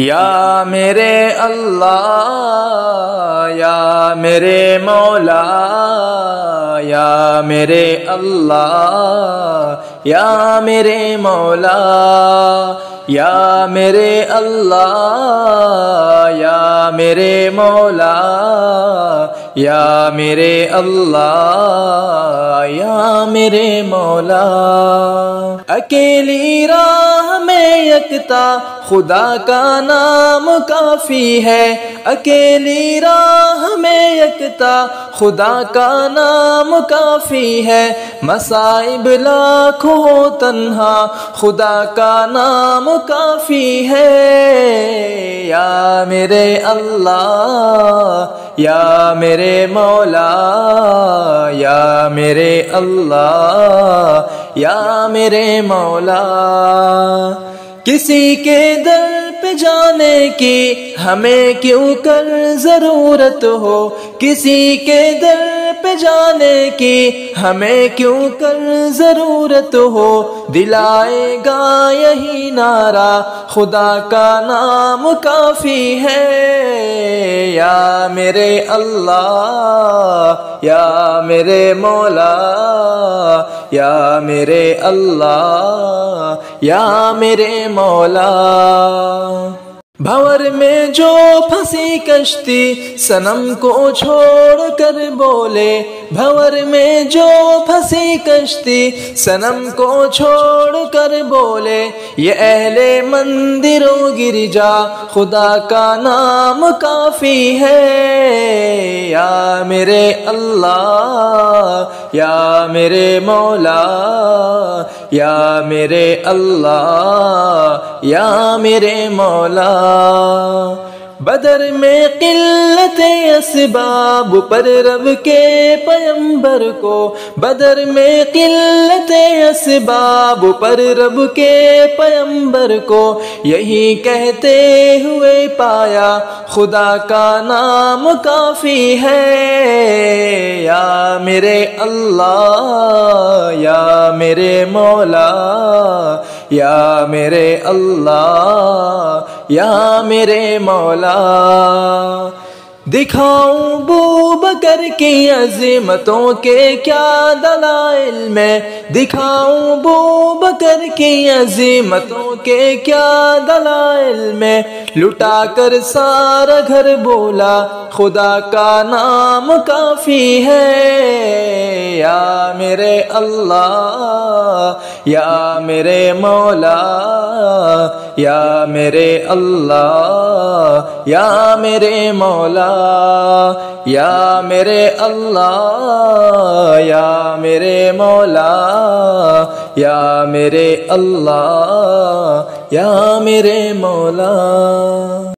یا میرے اللہ یا میرے مولا یا میرے اللہ یا میرے مولا یا میرے اللہ یا میرے مولا یا میرے اللہ یا میرے مولا اکیلی راہ میں یکتا خدا کا نام کافی ہے اکیلی راہ میں یکتا خدا کا نام کافی ہے مصائب لاکھوں ہو تنہا خدا کا نام کافی ہے یا میرے اللہ یا میرے مولا یا میرے اللہ یا میرے مولا کسی کے در پہ جانے کی ہمیں کیوں کر ضرورت ہو کسی کے در پہ جانے کی ہمیں کیوں کر ضرورت ہو دلائے گا یہی نعرہ خدا کا نام کافی ہے یا میرے اللہ یا میرے مولا یا میرے اللہ یا میرے مولا بھور میں جو پھنسی کشتی صنم کو چھوڑ کر بولے بھور میں جو پھنسی کشتی صنم کو چھوڑ کر بولے یہ اہل مندر و گرجا خدا کا نام کافی ہے یا میرے اللہ یا میرے مولا یا میرے اللہ یا میرے مولا بدر میں قلت اسباب پر رب کے پیغمبر کو بدر میں قلت اسباب پر رب کے پیغمبر کو یہی کہتے ہوئے پایا خدا کا نام کافی ہے یا میرے اللہ یا میرے مولا یا میرے اللہ یا میرے مولا دکھاؤں ابو بکر کی عظمتوں کے کیا دلائل میں دکھاؤں ابو بکر کی عظمتوں کے کیا دلائل میں لٹا کر سارا گھر بولا خدا کا نام کافی ہے یا میرے اللہ یا میرے مولا یا میرے اللہ یا میرے مولا یا میرے اللہ یا میرے مولا یا میرے اللہ یا میرے مولا